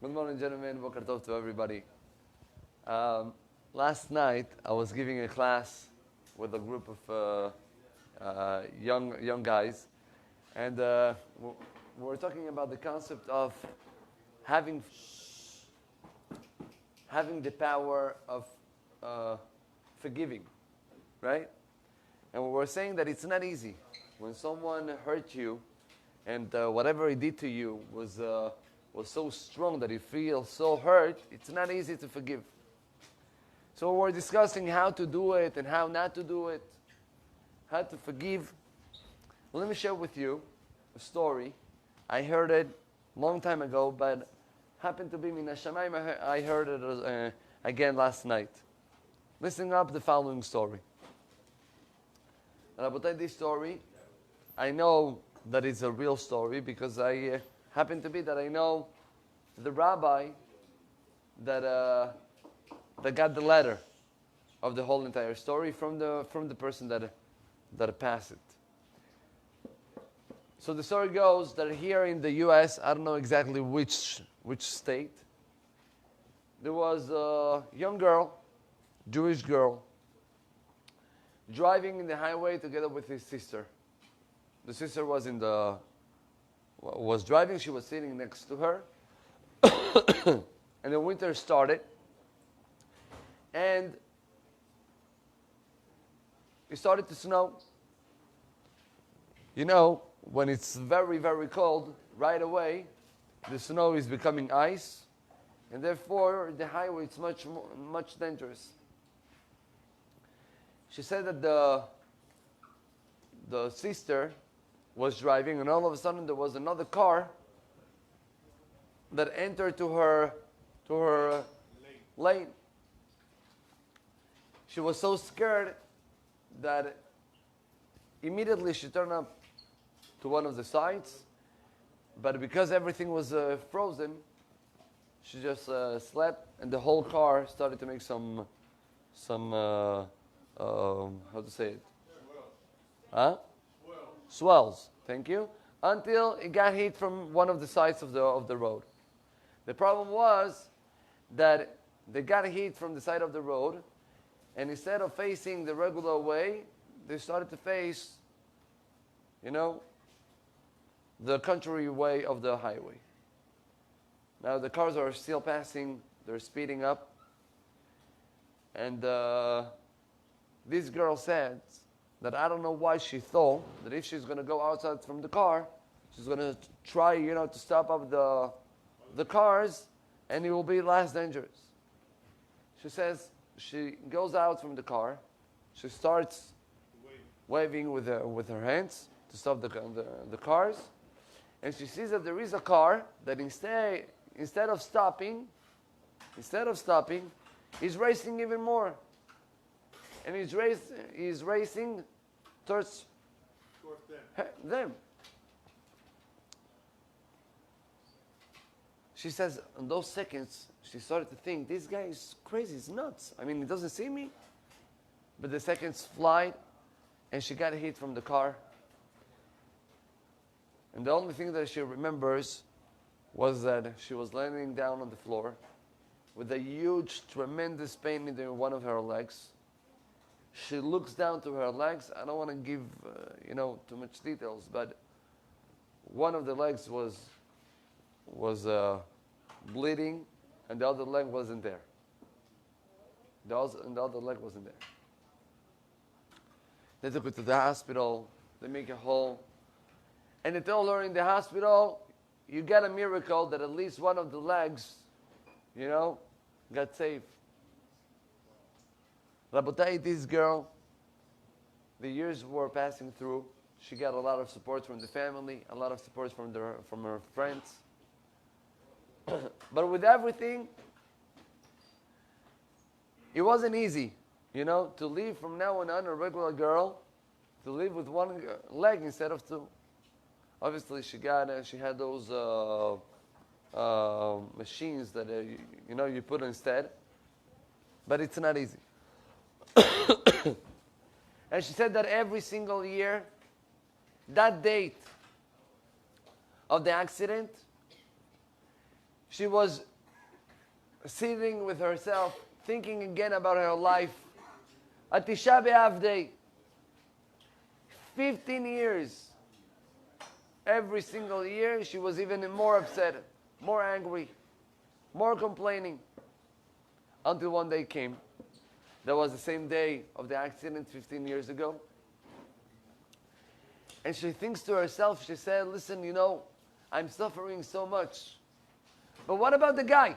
Good morning, gentlemen. Boker Tov to everybody. Last night, I was giving a class with a group of young guys, and we were talking about the concept of having the power of forgiving, right? And we were saying that it's not easy when someone hurt you, and whatever he did to you was so strong that you feel so hurt. It's not easy to forgive. So we're discussing how to do it and how not to do it, how to forgive. Let me share with you a story. I heard it a long time ago, but happened to be Min Hashamayim. I heard it again last night. Listen up the following story. Rabbi, this story, I know that it's a real story because I happen to be that I know the rabbi that got the letter of the whole entire story from the person that passed it. So the story goes that here in the U.S., I don't know exactly which state, there was a young girl, Jewish girl, driving in the highway together with his sister. The sister was driving. She was sitting next to her, and the winter started, and it started to snow. You know, when it's very, very cold, right away, the snow is becoming ice, and therefore the highway is much dangerous. She said that the sister was driving, and all of a sudden there was another car that entered to her lane. She was so scared that immediately she turned up to one of the sides, but because everything was frozen, she just slept, and the whole car started to make some how to say it? Swells. Thank you. Until it got hit from one of the sides of the road. The problem was that they got hit from the side of the road, and instead of facing the regular way, they started to face, the contrary way of the highway. Now the cars are still passing, they're speeding up, and this girl said that I don't know why she thought that if she's going to go outside from the car, she's going to try, to stop up the cars, and it will be less dangerous. She says she goes out from the car, she starts waving with her hands to stop the cars, and she sees that there is a car that instead of stopping, is racing even more. And he's racing towards them. She says, in those seconds, she started to think, this guy is crazy, he's nuts. I mean, he doesn't see me. But the seconds flied, and she got hit from the car. And the only thing that she remembers was that she was laying down on the floor with a huge, tremendous pain in one of her legs. She looks down to her legs. I don't want to give, too much details, but one of the legs was bleeding, and the other leg wasn't there. The other leg wasn't there. They took her to the hospital. They make a hole, and they told her in the hospital, "You got a miracle that at least one of the legs, got saved." Rabotai, this girl, the years were passing through. She got a lot of support from the family, a lot of support from her friends. But with everything, it wasn't easy, to live from now on a regular girl, to live with one leg instead of two. Obviously, she had those machines that you put instead, but it's not easy. And she said that every single year, that date of the accident, She was sitting with herself, thinking again about her life. At Tisha B'Av Day, 15 years. Every single year, she was even more upset, more angry, more complaining. Until one day came. That was the same day of the accident 15 years ago. And she thinks to herself, she said, listen, I'm suffering so much. But what about the guy?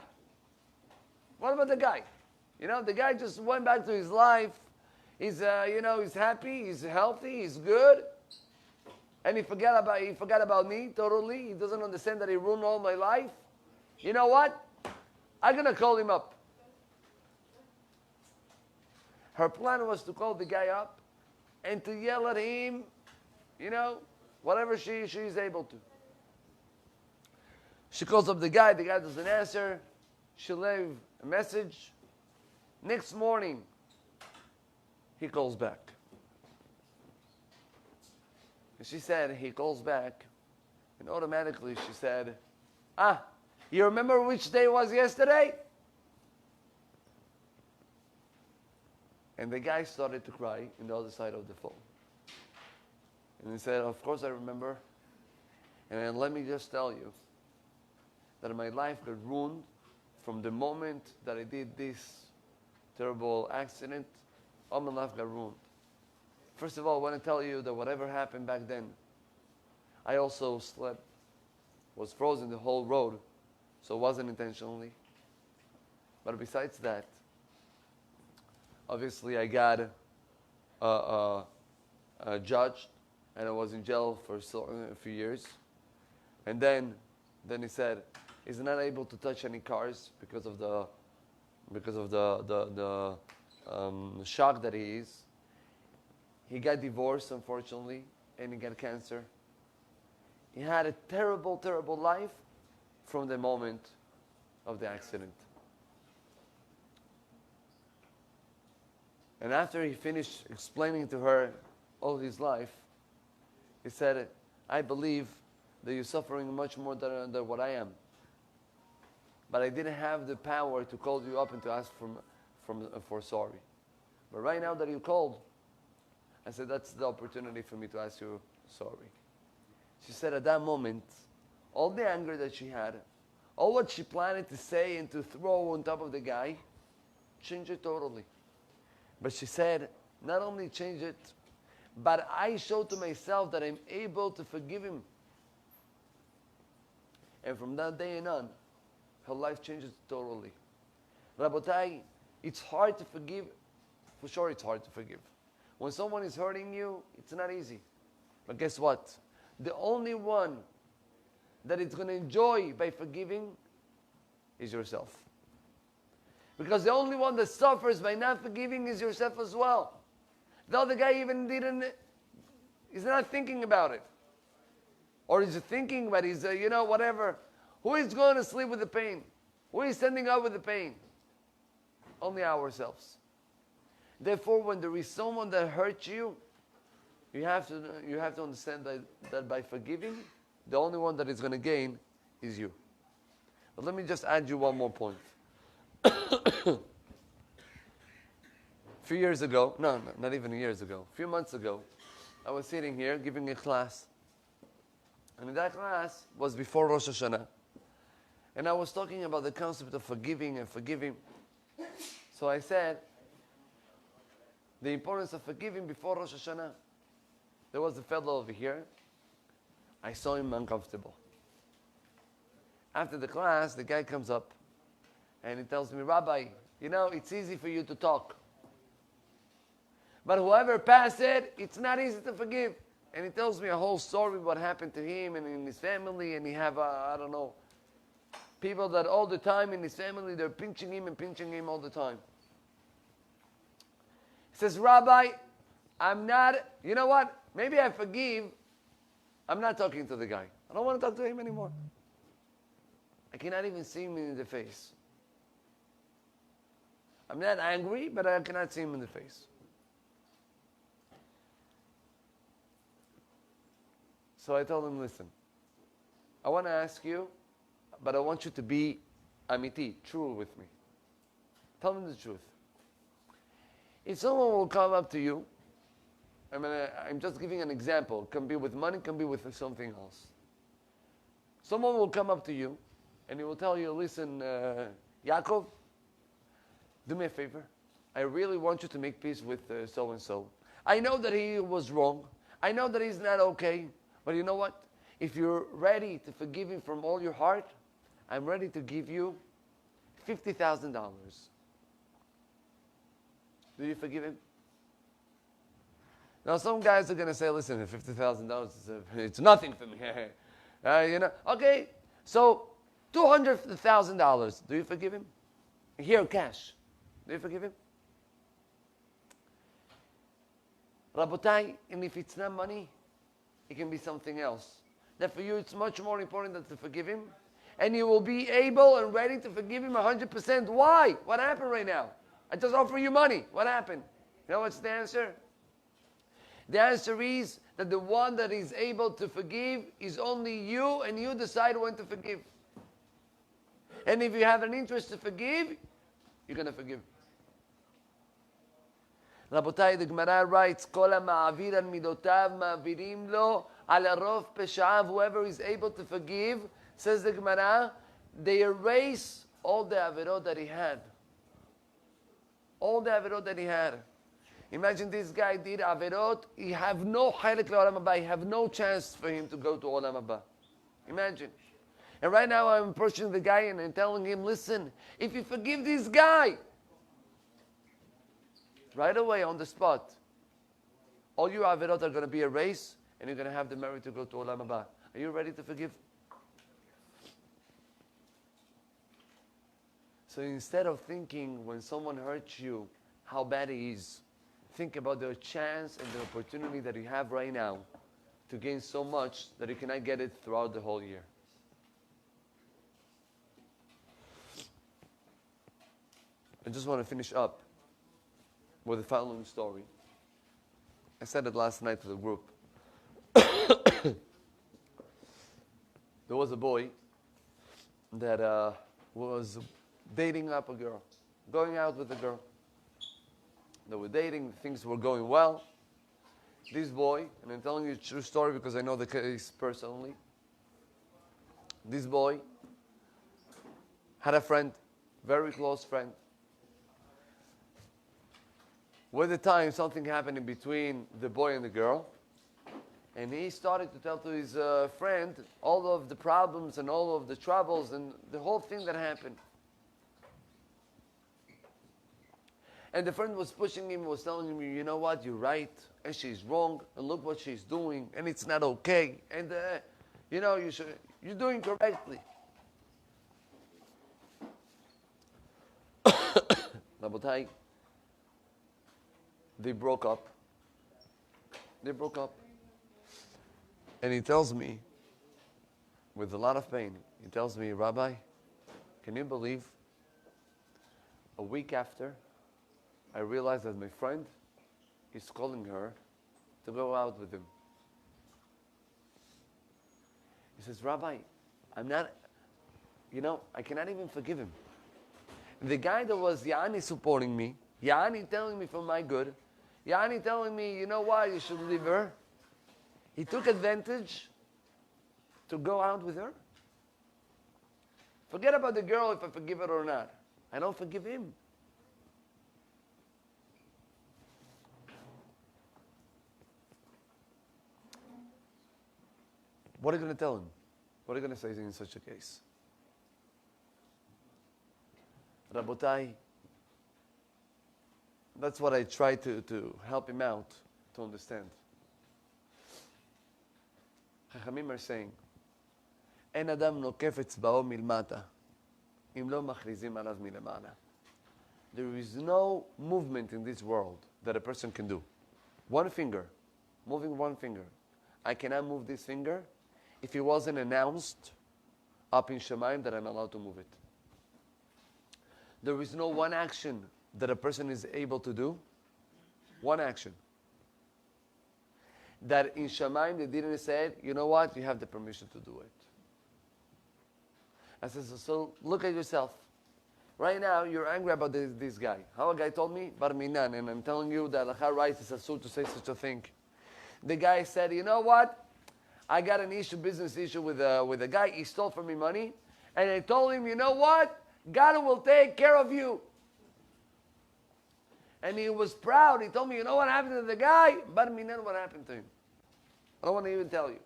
What about the guy? The guy just went back to his life. He's, he's happy, he's healthy, he's good. And he forgot about me totally. He doesn't understand that he ruined all my life. You know what? I'm going to call him up. Her plan was to call the guy up and to yell at him, whatever she is able to. She calls up the guy doesn't answer. She leaves a message. Next morning, he calls back. And she said, he calls back, and automatically she said, you remember which day was yesterday? And the guy started to cry on the other side of the phone. And he said, of course I remember. And then let me just tell you that my life got ruined from the moment that I did this terrible accident. All my life got ruined. First of all, I want to tell you that whatever happened back then, I also slept, was frozen the whole road, so it wasn't intentionally. But besides that, obviously I got judged, and I was in jail for a few years. And then he said he's not able to touch any cars because of the shock that he is. He got divorced, unfortunately, and he got cancer. He had a terrible, terrible life from the moment of the accident. And after he finished explaining to her all his life, he said, I believe that you're suffering much more than what I am. But I didn't have the power to call you up and to ask for sorry. But right now that you called, I said, that's the opportunity for me to ask you sorry. She said at that moment, all the anger that she had, all what she planned to say and to throw on top of the guy, changed it totally. But she said, not only change it, but I showed to myself that I'm able to forgive him. And from that day on, her life changes totally. Rabotai, it's hard to forgive. For sure it's hard to forgive. When someone is hurting you, it's not easy. But guess what? The only one that it's going to enjoy by forgiving is yourself. Because the only one that suffers by not forgiving is yourself as well. The other guy even he's not thinking about it. Or he's thinking, but he's, whatever. Who is going to sleep with the pain? Who is standing up with the pain? Only ourselves. Therefore, when there is someone that hurts you, you have to understand that by forgiving, the only one that is going to gain is you. But let me just add you one more point. A few years ago, no, not even years ago, a few months ago, I was sitting here giving a class. And in that class was before Rosh Hashanah. And I was talking about the concept of forgiving and forgiving. So I said, the importance of forgiving before Rosh Hashanah. There was a fellow over here. I saw him uncomfortable. After the class, the guy comes up and he tells me, Rabbi, it's easy for you to talk. But whoever passed it, it's not easy to forgive. And he tells me a whole story what happened to him and in his family, and he have, people that all the time in his family, they're pinching him all the time. He says, Rabbi, I'm not, you know what? Maybe I forgive. I'm not talking to the guy. I don't want to talk to him anymore. I cannot even see him in the face. I'm not angry, but I cannot see him in the face. So I told him, listen, I want to ask you but I want you to be amiti, true with me. Tell me the truth. If someone will come up to you, I'm just giving an example. It can be with money, can be with something else. Someone will come up to you, and he will tell you, listen, Yaakov, do me a favor. I really want you to make peace with so-and-so. I know that he was wrong. I know that he's not okay. But you know what? If you're ready to forgive him from all your heart, I'm ready to give you $50,000. Do you forgive him? Now, some guys are going to say, listen, $50,000, it's nothing for me. Okay, so $200,000. Do you forgive him? Here, cash. Do you forgive him? Rabotai, and if it's not money, it can be something else. That for you, it's much more important than to forgive him. And you will be able and ready to forgive him 100%. Why? What happened right now? I just offer you money. What happened? You know what's the answer? The answer is that the one that is able to forgive is only you, and you decide when to forgive. And if you have an interest to forgive, you're going to forgive. Rabotai, the Gemara writes, Kol ha'ma'avir al midotav ma'avirim lo al arov peshav. Whoever is able to forgive, says the Gemara, they erase all the averot that he had. All the averot that he had. Imagine this guy did averot. He have no chaylik le'olam haba. He have no chance for him to go to olam haba. Imagine. And right now I'm approaching the guy and I'm telling him, listen, if you forgive this guy, right away on the spot, all your averot are going to be erased and you're going to have the merit to go to olam haba. Are you ready to forgive? So instead of thinking when someone hurts you how bad he is, think about the chance and the opportunity that you have right now to gain so much that you cannot get it throughout the whole year. I just want to finish up with the following story. I said it last night to the group. There was a boy that was dating up a girl, going out with a girl. They were dating, things were going well. This boy, and I'm telling you a true story because I know the case personally. This boy had a friend, very close friend. With the time, something happened in between the boy and the girl. And he started to tell to his friend all of the problems and all of the troubles and the whole thing that happened. And the friend was pushing him, was telling him, you know what, you're right, and she's wrong, and look what she's doing, and it's not okay, and you're doing correctly. Rabotai, they broke up. And he tells me, with a lot of pain, he tells me, Rabbi, can you believe, a week after, I realized that my friend is calling her to go out with him. He says, Rabbi, I cannot even forgive him. The guy that was Yani supporting me, Yani telling me for my good, Yani telling me, you know why you should leave her. He took advantage to go out with her. Forget about the girl if I forgive her or not. I don't forgive him. What are you going to tell him? What are you going to say in such a case? Rabotai, that's what I try to help him out to understand. Chachamim are saying, אין אדם נוקף אצבעו מלמטה, אם לא מכריזים עליו מלמעלה. There is no movement in this world that a person can do. One finger, moving one finger. I cannot move this finger if it wasn't announced up in Shemaim that I'm allowed to move it. There is no one action that a person is able to do. One action. That in Shemaim they didn't say, you know what, you have the permission to do it. I said, so look at yourself. Right now, you're angry about this guy. How a guy told me? Bar minan. And I'm telling you that halakha right is asur to say such a thing. The guy said, you know what? I got an issue, business issue with a guy. He stole from me money. And I told him, you know what? God will take care of you. And he was proud. He told me, you know what happened to the guy? Bar minan, what happened to him? I don't want to even tell you.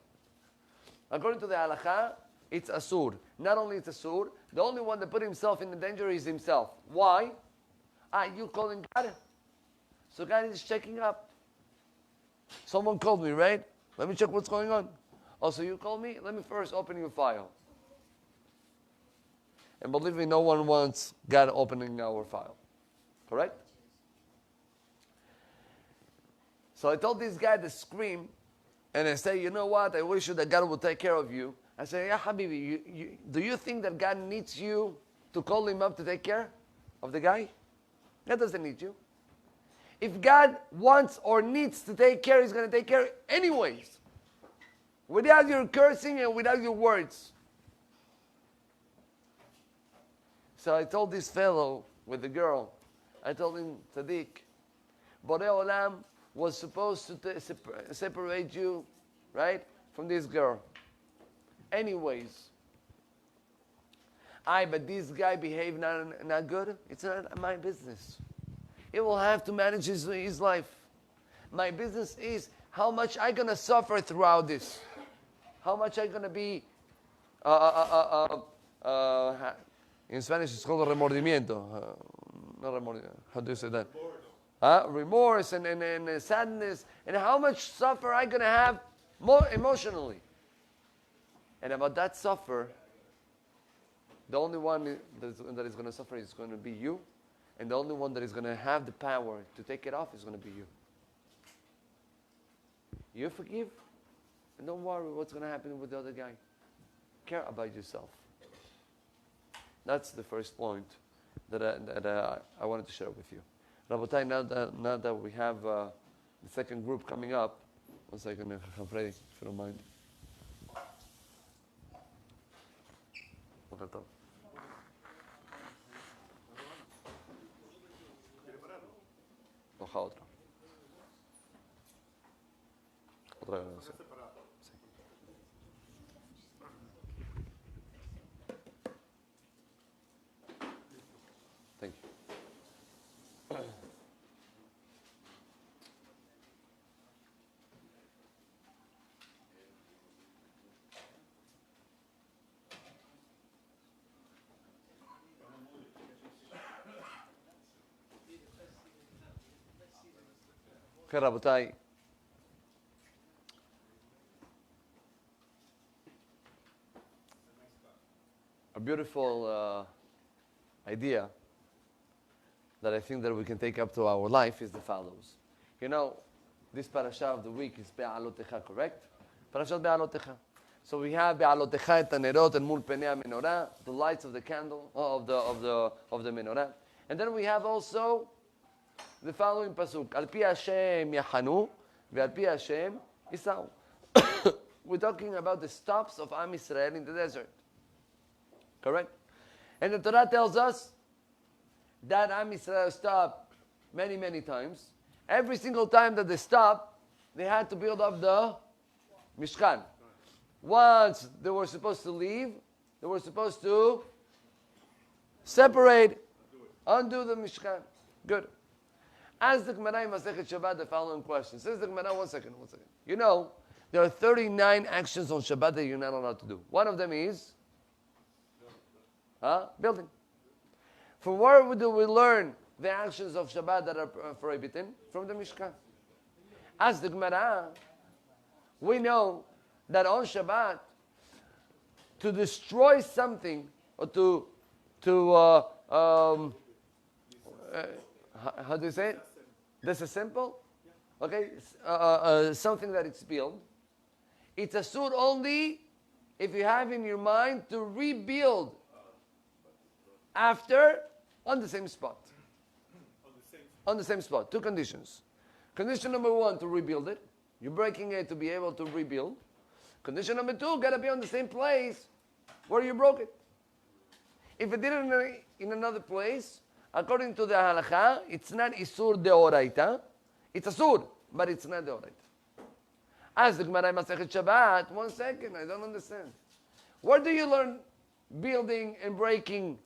According to the halakha, it's asur. Not only it's asur, the only one that put himself in the danger is himself. Why? You calling God? So God is checking up. Someone called me, right? Let me check what's going on. Oh, so you called me? Let me first open your file. And believe me, no one wants God opening our file. Correct? So I told this guy to scream, and I say, you know what? I wish that God would take care of you. I say, yeah, Habibi, do you think that God needs you to call him up to take care of the guy? God doesn't need you. If God wants or needs to take care, he's going to take care anyways. Without your cursing and without your words. So I told this fellow with the girl, I told him, Tzaddik, Borei Olam was supposed to separate you, right, from this girl. Anyways. But this guy behaved not good. It's not my business. He will have to manage his life. My business is how much I'm going to suffer throughout this. How much I'm going to be, in Spanish it's called remordimiento. Not remordimiento. How do you say that? Remorse and sadness. And how much suffer I'm going to have more emotionally. And about that suffer, the only one that is going to suffer is going to be you. And the only one that is going to have the power to take it off is going to be you. You forgive, and don't worry what's going to happen with the other guy. Care about yourself. That's the first point that I wanted to share with you. Rabotai, now that we have the second group coming up, 1 second, Freddy, if you don't mind. Otra. Otra grabación. Sí. Thank you. Okay, Rabotai. A beautiful idea that I think that we can take up to our life is the follows. You know, this parasha of the week is Be'alotecha, correct? Parashat Be'alotecha. So we have Be'alotecha et hanerot el mul penei menorah, the lights of the candle of the menorah, and then we have also the following pasuk: Al pi Hashem yachanu, ve'al pi Hashem yisau. We're talking about the stops of Am Yisrael in the desert. Correct? And the Torah tells us that Am Yisrael stopped many, many times. Every single time that they stopped, they had to build up the Mishkan. Once they were supposed to leave, they were supposed to separate, undo the Mishkan. Good. Ask the Gemara in Masechet Shabbat the following question. Says the Gemara, one second. You know, there are 39 actions on Shabbat that you're not allowed to do. One of them is building. From where do we learn the actions of Shabbat that are prohibited? From the Mishkan. As the Gemara, we know that on Shabbat, to destroy something or how do you say it? This is simple. Okay, something that it's built. It's asur only if you have in your mind to rebuild after on the same spot. On the same spot. Two conditions. Condition number one, to rebuild it. You're breaking it to be able to rebuild. Condition number two, got to be on the same place where you broke it. If it did it in another place, according to the halakha, it's not isur deoraita. It's asur, but it's not deoraita. Ask the Gemara Masechet Shabbat. 1 second, I don't understand. Where do you learn building and breaking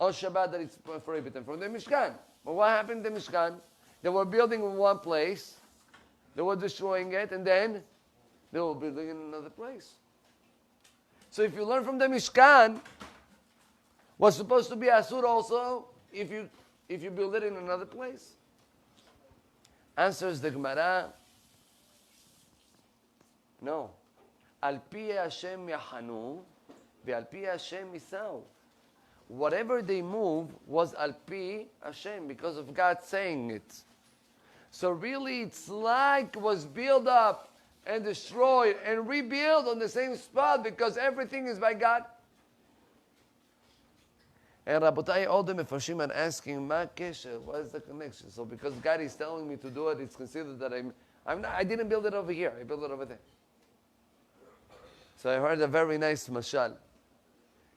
on Shabbat that it's prohibited? From the Mishkan. But what happened in the Mishkan? They were building in one place, they were destroying it, and then they were building in another place. So if you learn from the Mishkan, what's supposed to be asur also if you build it in another place? Answers the Gemara, no. Al pi Hashem yahanu, ve'al pi Hashem yisau. Whatever they move was al pi Hashem, because of God saying it. So really it's like was built up and destroyed and rebuilt on the same spot because everything is by God. And Rabotai, all the Mefarshim are asking, Ma kesher, what is the connection? So because God is telling me to do it, it's considered that I didn't build it over here, I built it over there. So I heard a very nice mashal.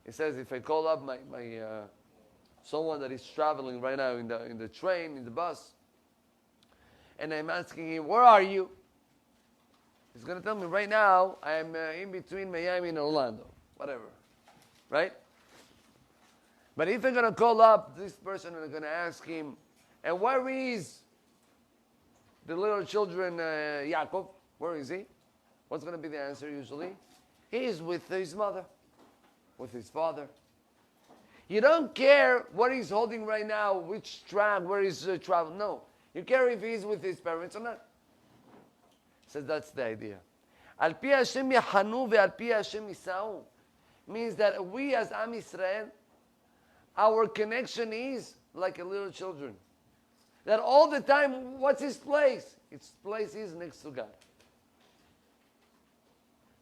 It says, if I call up my someone that is traveling right now in the train, in the bus, and I'm asking him, where are you? He's going to tell me, right now, I'm in between Miami and Orlando, whatever, right? But if I'm going to call up this person and I'm going to ask him, and where is the little children, Yaakov? Where is he? What's going to be the answer usually? He is with his mother, with his father. You don't care what he's holding right now, which track, where he's traveling. No. You care if he's with his parents or not. So that's the idea. Al pi Hashem yahanu ve'al pi Hashem yisau means that we as Am Yisrael, our connection is like a little children. That all the time, what's his place? His place is next to God.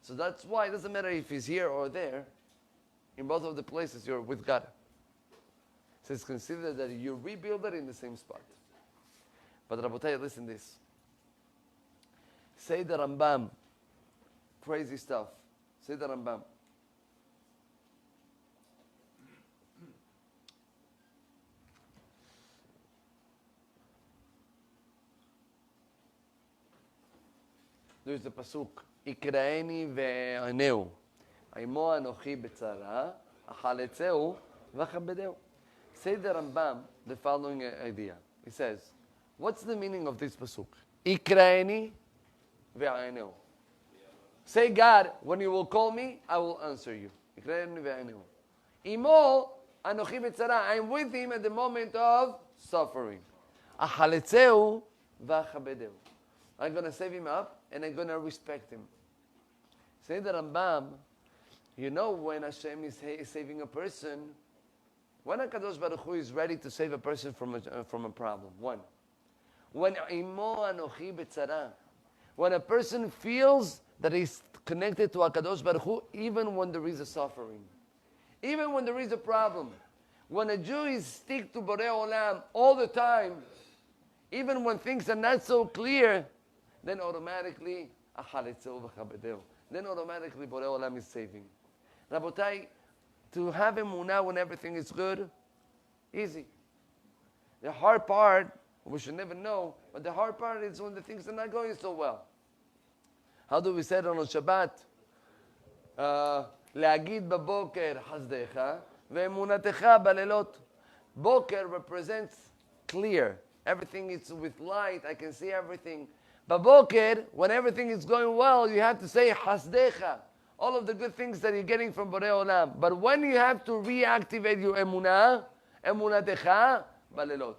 So that's why it doesn't matter if he's here or there. In both of the places, you're with God. So it's considered that you rebuild it in the same spot. But Rabotai, listen this. Say the Rambam. Crazy stuff. Say the Rambam. There's the pasuk. Ikraeni ve'aneu. Aimo anochi betzara. Achaletzeu v'chabedeu. Say the Rambam the following idea. He says, what's the meaning of this pasuk? Ikraeni ve'aneu. Say, God, when you will call me, I will answer you. Ikraeni ve'aneu. Imo anochi betzara. I'm with him at the moment of suffering. Achaletzeu v'chabedeu. I'm going to save him up and I'm going to respect him. Say the Rambam, you know when Hashem is saving a person, when HaKadosh Baruch Hu is ready to save a person from a problem. One. When Imo Anochi Betzara, when a person feels that he's connected to HaKadosh Baruch Hu, even when there is a suffering. Even when there is a problem. When a Jew is stick to Borei Olam all the time, even when things are not so clear, then automatically, then automatically Borei Olam is saving. Rabotai, to have emunah when everything is good, easy. The hard part, we should never know, but the hard part is when the things are not going so well. How do we say it on Shabbat? להגיד בבוקר חסדך ואמונתך בלילות. Boker represents clear. Everything is with light. I can see everything. Baboker, when everything is going well, you have to say Hasdecha. All of the good things that you're getting from Borei Olam. But when you have to reactivate your emunah, emunatecha balelot.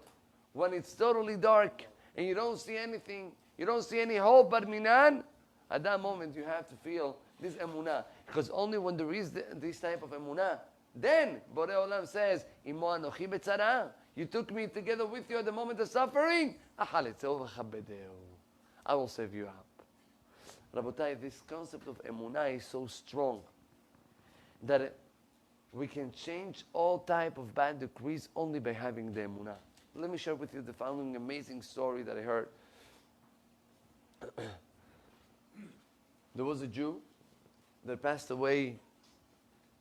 When it's totally dark and you don't see anything, you don't see any hope but minan, at that moment you have to feel this emunah. Because only when there is this type of emunah, then Borei Olam says, Imo anochi betzara. You took me together with you at the moment of suffering. I will save you up. Rabotai, this concept of emunah is so strong that we can change all type of bad decrees only by having the emunah. Let me share with you the following amazing story that I heard. There was a Jew that passed away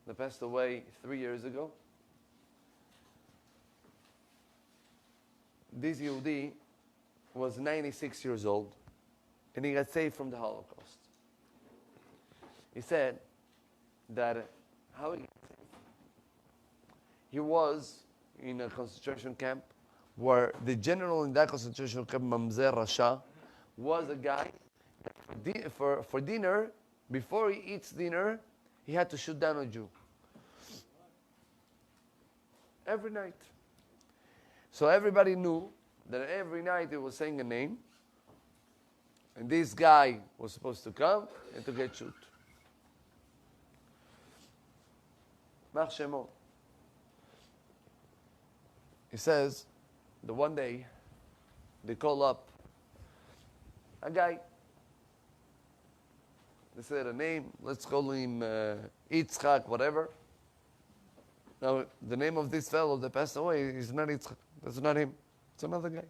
3 years ago. this Yehudi was 96 years old, and he got saved from the Holocaust. He said that how he was in a concentration camp where the general in that concentration camp, Mamzer Rasha, was a guy for dinner, before he eats dinner, he had to shoot down a Jew. Every night. So everybody knew that every night he was saying a name, and this guy was supposed to come and to get shot. Mar Shemo. He says, the one day, they call up a guy. They said a name, let's call him Yitzchak, whatever. Now, the name of this fellow that passed away is not Yitzchak. That's not him. It's another guy.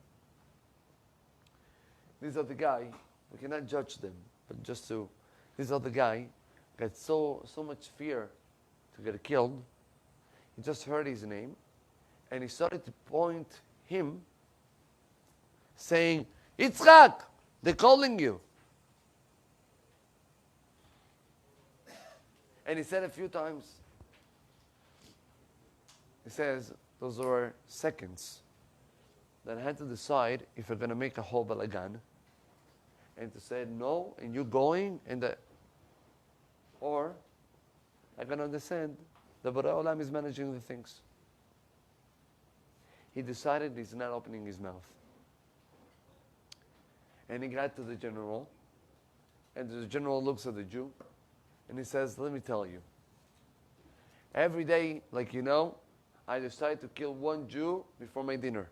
These are the guy, we cannot judge them, but just to, this other guy got so much fear to get killed. He just heard his name, and he started to point him, saying, Yitzchak, they're calling you. And he said a few times, he says, those were seconds that I had to decide if we're going to make a whole balagan, and to say no, and you going, and or I can understand that Borei Olam is managing the things. He decided he's not opening his mouth. And he got to the general, and the general looks at the Jew, and he says, let me tell you, every day, like you know, I decide to kill one Jew before my dinner.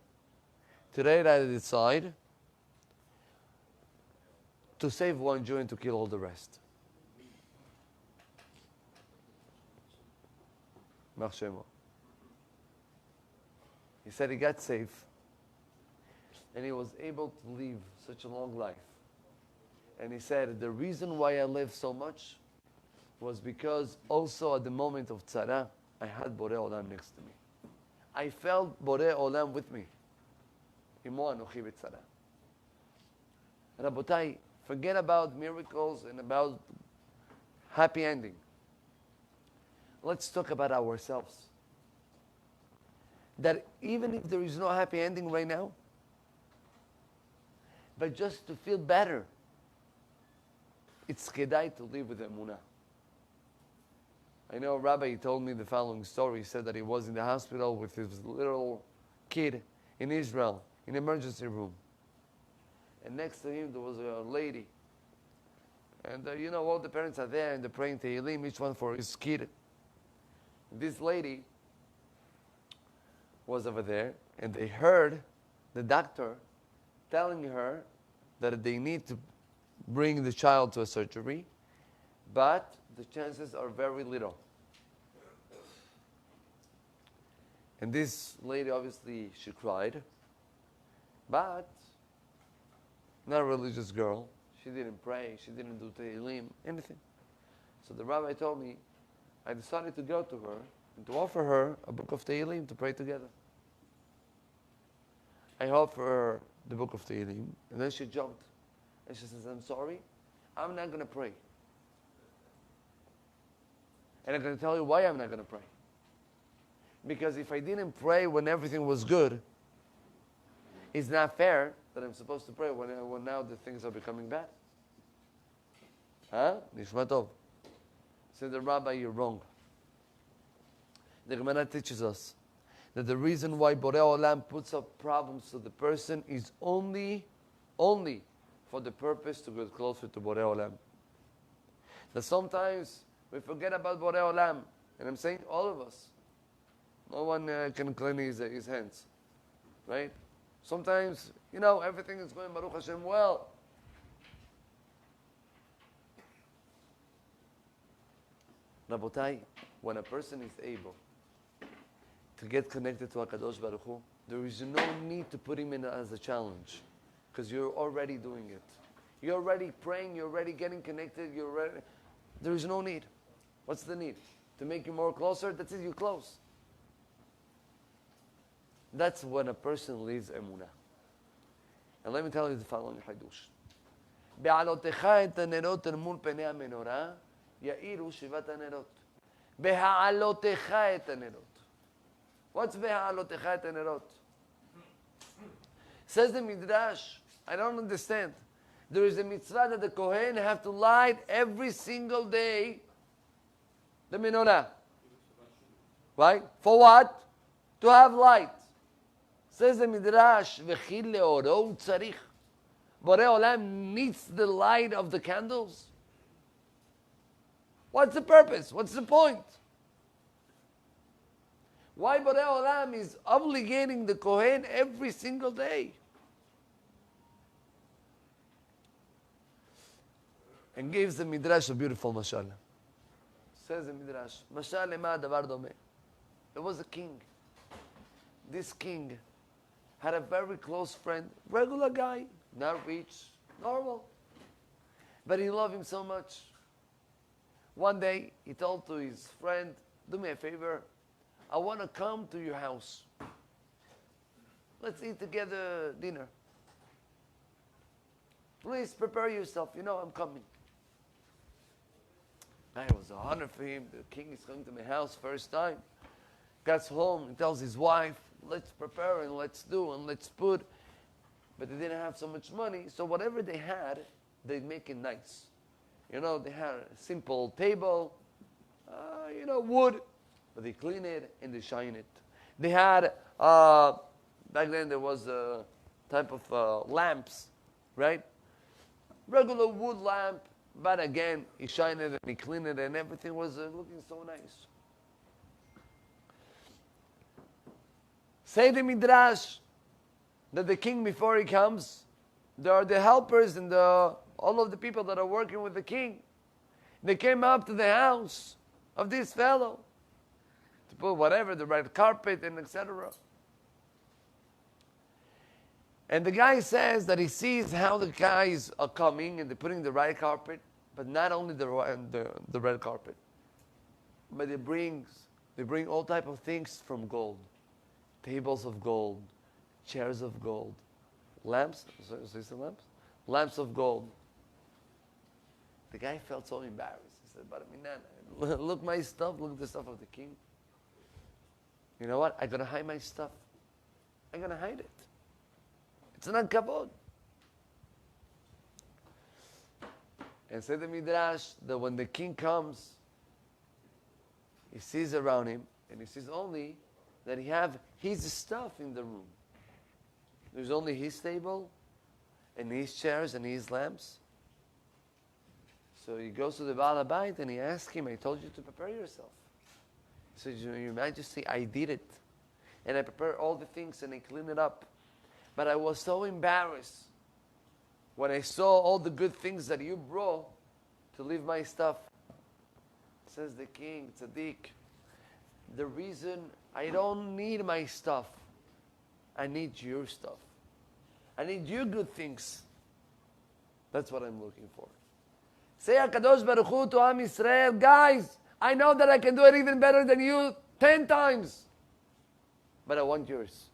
Today I decide to save one Jew and to kill all the rest. He said he got safe, and he was able to live such a long life. And he said, the reason why I lived so much was because also at the moment of tzara, I had Borei Olam next to me. I felt Borei Olam with me. Imo anochi b'tzara. Rabotai, forget about miracles and about happy ending. Let's talk about ourselves. That even if there is no happy ending right now, but just to feel better, it's kedai to live with emunah. I know Rabbi told me the following story. He said that he was in the hospital with his little kid in Israel, in the emergency room. And next to him there was a lady. And you know, all the parents are there and they're praying Tehillim, each one for his kid. This lady was over there, and they heard the doctor telling her that they need to bring the child to a surgery, but the chances are very little. And this lady, obviously, she cried, but not a religious girl. She didn't pray, she didn't do Tehillim, anything. So the rabbi told me, I decided to go to her and to offer her a book of Tehillim to pray together. I offer her the book of Tehillim, and then she jumped. And she says, I'm sorry, I'm not going to pray. And I'm going to tell you why I'm not going to pray. Because if I didn't pray when everything was good, it's not fair that I'm supposed to pray when now the things are becoming bad. Huh? Nishma tov. Said the rabbi, you're wrong. The Gemara teaches us that the reason why Borei Olam puts up problems to the person is only for the purpose to get closer to Borei Olam. That sometimes we forget about Borei Olam, and I'm saying all of us. No one can clean his hands, right? Sometimes, you know, everything is going Baruch Hashem well. Rabotai, when a person is able to get connected to HaKadosh Baruch Hu, there is no need to put him in as a challenge, because you're already doing it. You're already praying, you're already getting connected, there is no need. What's the need? To make you more closer? That's it, you're close. That's when a person lives emunah. And let me tell you the following Hadush. בעלותך את הנרות אל מול פני המנורה, יאירו שבעת הנרות. בהעלותך את הנרות. What's בהעלותך את הנרות? Says the Midrash, I don't understand. There is a mitzvah that the Kohen have to light every single day the menorah. Right? For what? To have light. Says the Midrash, וכי לאורו הוא צריך. Borei Olam needs the light of the candles. What's the purpose? What's the point? Why Borei Olam is obligating the Kohen every single day? And gives the Midrash a beautiful mashal. Says the Midrash, Mashal lema davar domeh. There was a king. This king had a very close friend, regular guy, not rich, normal. But he loved him so much. One day, he told to his friend, do me a favor, I want to come to your house. Let's eat together dinner. Please prepare yourself, you know I'm coming. It was an honor for him. The king is coming to my house first time. Gets home and tells his wife, let's prepare and let's do and let's put. But they didn't have so much money, so whatever they had, they'd make it nice. You know, they had a simple table, wood, but they clean it and they shine it. They had, back then there was a type of lamps, right? Regular wood lamp, but again, he shined it and he cleaned it and everything was looking so nice. Say the Midrash that the king, before he comes, there are the helpers and all of the people that are working with the king. They came up to the house of this fellow to put whatever, the red carpet and etc. And the guy says that he sees how the guys are coming and they're putting the red carpet, but not only the red carpet, but they bring all type of things from gold. Tables of gold, chairs of gold, lamps, is it lamps? Lamps of gold. The guy felt so embarrassed. He said, but look my stuff, look the stuff of the king. You know what? I'm going to hide my stuff. I'm going to hide it. It's not kavod. And said the Midrash that when the king comes, he sees around him, and he sees only that he have his stuff in the room. There's only his table, and his chairs, and his lamps. So he goes to the Baal HaBayit, and he asks him, I told you to prepare yourself. He says, Your Majesty, I did it. And I prepared all the things, and I cleaned it up. But I was so embarrassed when I saw all the good things that you brought to leave my stuff. Says the king, Tzaddik, the reason I don't need my stuff, I need your stuff. I need your good things. That's what I'm looking for. Say HaKadosh Baruch Hu to Am Yisrael, guys, I know that I can do it even better than you 10 times. But I want yours.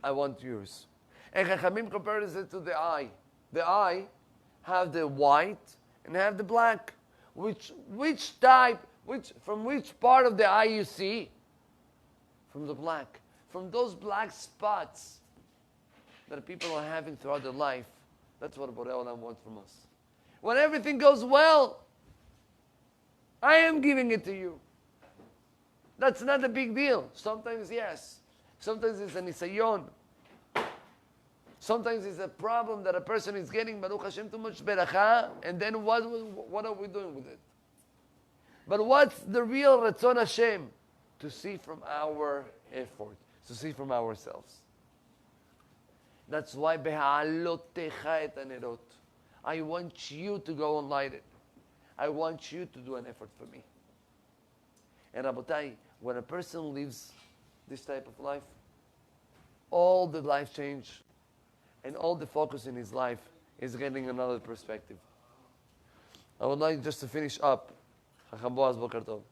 I want yours. And Chachamim compares it to the eye. The eye have the white and have the black. Which type, from which part of the eye you see? From the black. From those black spots that people are having throughout their life. That's what Borei Olam wants from us. When everything goes well, I am giving it to you. That's not a big deal. Sometimes yes. Sometimes it's an isayon. Sometimes it's a problem that a person is getting, Baruch Hashem, too much beracha, and then what are we doing with it? But what's the real Ratzon Hashem? To see from our effort, to see from ourselves. That's why Beha'alotecha et hanerot. I want you to go and light it. I want you to do an effort for me. And Rabotai, when a person lives this type of life, all the life change and all the focus in his life is getting another perspective. I would like just to finish up. Chacham Boaz, Boker Tov.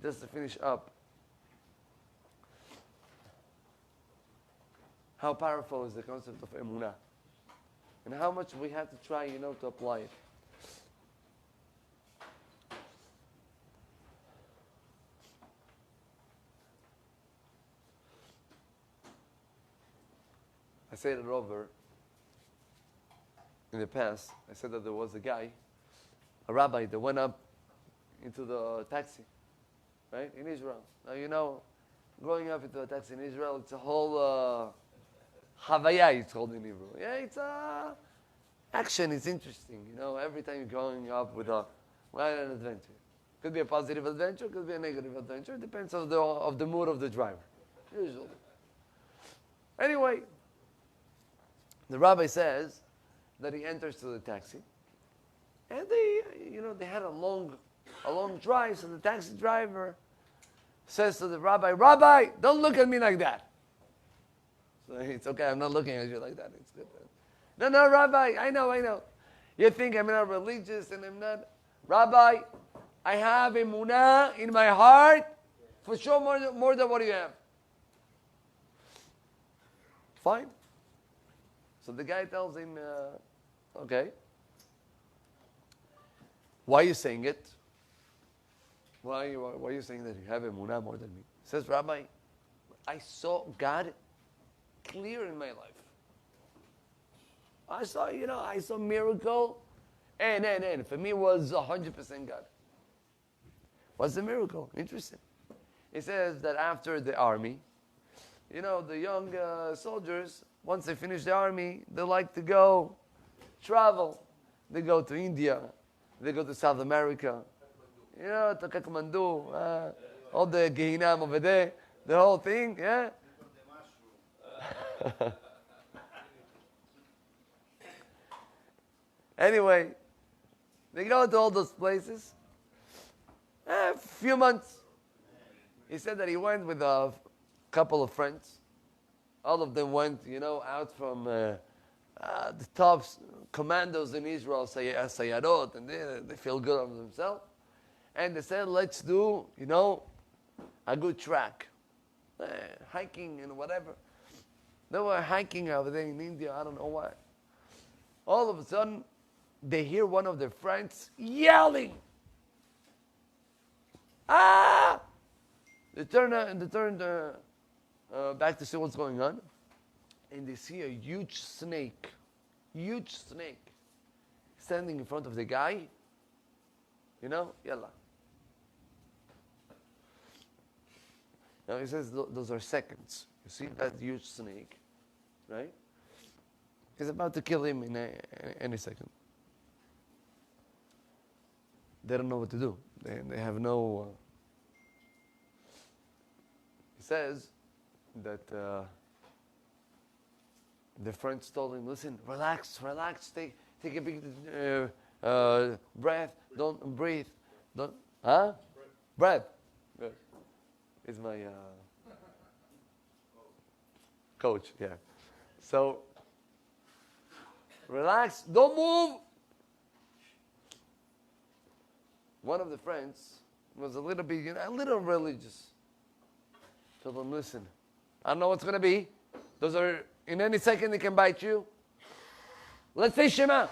Just to finish up. how powerful is the concept of emunah, and how much we have to try, to apply it. I said it over in the past. I said that there was a guy, a rabbi, that went up into the taxi, right, in Israel. Now, going up into a taxi in Israel, it's a whole Havaya, it's called in Hebrew. Yeah, it's action. It's interesting. Every time you're going up with an adventure. Could be a positive adventure, could be a negative adventure. It depends of the mood of the driver, usually. Anyway, the rabbi says that he enters to the taxi, and they had a long drive. So the taxi driver says to the rabbi, "Rabbi, don't look at me like that." So it's okay, I'm not looking at you like that. It's good. No, Rabbi, I know. You think I'm not religious and I'm not. Rabbi, I have emunah in my heart for sure more than what you have. Fine. So the guy tells him, okay. Why are you saying it? Why are you saying that you have emunah more than me? He says, Rabbi, I saw God clear in my life. I saw miracle, and for me it was 100% God. What's the miracle? Interesting. He says that after the army, the young soldiers, once they finish the army, they like to go travel. They go to India, they go to South America, to Kathmandu, all the Gehinam over there, the whole thing, yeah? Anyway, they go to all those places. A few months. He said that he went with a couple of friends. All of them went, out from the top commandos in Israel, Sayarot, and they feel good on themselves. And they said, let's do, a good track. Hiking and whatever. They were hiking over there in India, I don't know why. All of a sudden, they hear one of their friends yelling. Ah! They turn back to see what's going on, and they see a huge snake, standing in front of the guy. Yalla. Now he says those are seconds. You see that huge snake, right? He's about to kill him in any second. They don't know what to do. They have no. He says that the friends told him, "Listen, relax, take a big breath. Don't breathe. Don't breath. Good. Is my coach. Yeah. So relax. Don't move." One of the friends was a little religious. Told him, listen, I don't know what's going to be. Those are, in any second, they can bite you. Let's say Shema.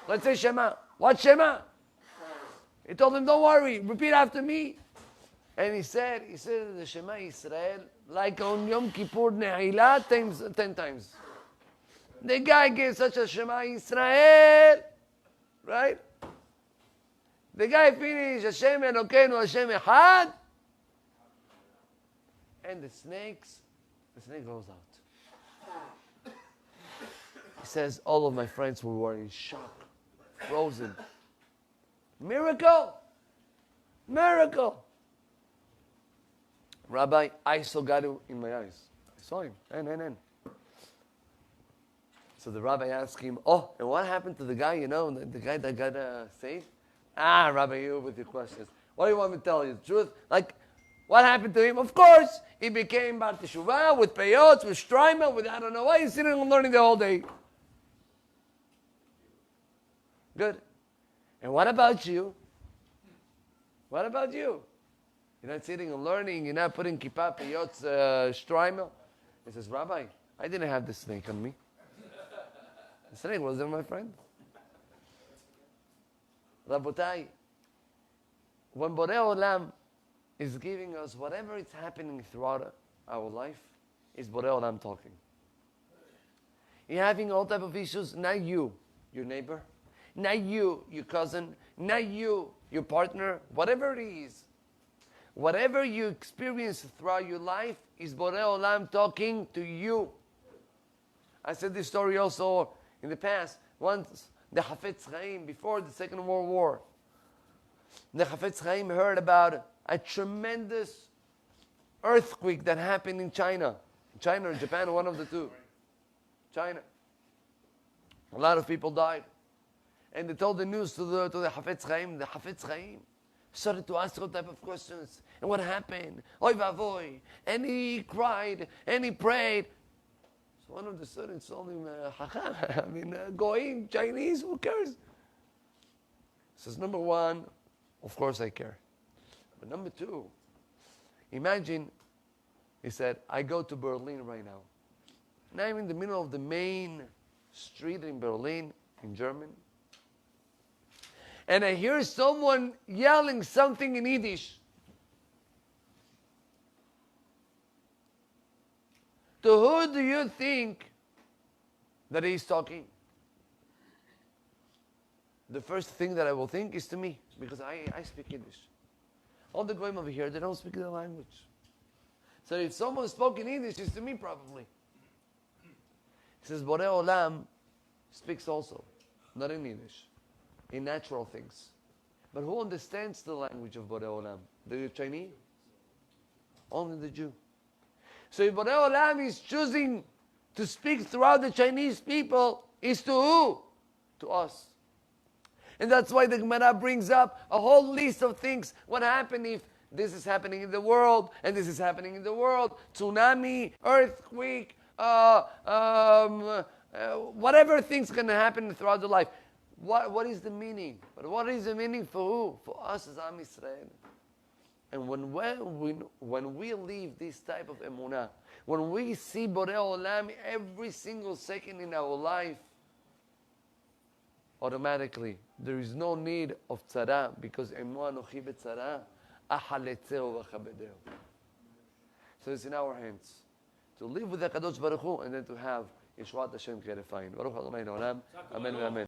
What Shema? He told him, don't worry, repeat after me. And he said the Shema Israel, like on Yom Kippur Ne'ilah, 10 times. The guy gave such a Shema Israel, right? The guy finished, Hashem Elokeinu, Hashem Echad, and the snake goes out. He says, all of my friends were in shock, frozen. Miracle! Rabbi, I saw God in my eyes. I saw him. And. So the rabbi asked him, and what happened to the guy, the guy that got saved? Rabbi, you with your questions. What do you want me to tell you? The truth? Like, what happened to him? Of course, he became Bar Teshuvah with peyot, with shtraima, with I don't know why. He's sitting and learning the whole day. Good. And what about you? What about you? You're not sitting and learning. You're not putting kippah, peyot, shtraima. He says, Rabbi, I didn't have the snake on me. The snake wasn't my friend. Rabotai, when Borei Olam is giving us whatever is happening throughout our life, is Borei Olam talking. You're having all type of issues, not you, your neighbor, not you, your cousin, not you, your partner, whatever it is. Whatever you experience throughout your life is Borei Olam talking to you. I said this story also in the past. Once the Hafetz Chaim, before the Second World War, the Hafetz Chaim heard about a tremendous earthquake that happened in China. China or Japan, one of the two. China. A lot of people died. And they told the news to the Hafetz Chaim. The Hafetz Chaim started to ask all type of questions. And what happened? Oy vavoy. And he cried. And he prayed. So one of the students told him, Chacham, Goyim, Chinese, who cares? He says, number one, of course I care. But number two, imagine, he said, I go to Berlin right now. And I'm in the middle of the main street in Berlin, in Germany. And I hear someone yelling something in Yiddish. To who do you think that he's talking? The first thing that I will think is to me, because I speak Yiddish. All the goyim over here, they don't speak the language. So if someone spoke in Yiddish, it's to me probably. He says, Borei Olam speaks also, not in Yiddish, in natural things. But who understands the language of Borei Olam? The Chinese? Only the Jew. So if Borei Olam is choosing to speak throughout the Chinese people, is to who? To us. And that's why the Gemara brings up a whole list of things. What happened if this is happening in the world, and this is happening in the world? Tsunami, earthquake, whatever thing's going to happen throughout the life. What is the meaning? But what is the meaning for who? For us as Am Yisrael. And when we live this type of emunah, when we see Borei Olam every single second in our life, automatically there is no need of tzara, because emu anochi betzara achaletzeu v'chabedeu. So it's in our hands to live with the Kadosh Baruch Hu, and then to have Yeshuat Hashem Kerefayim. Baruch Adonai Olam. Amen. Amen.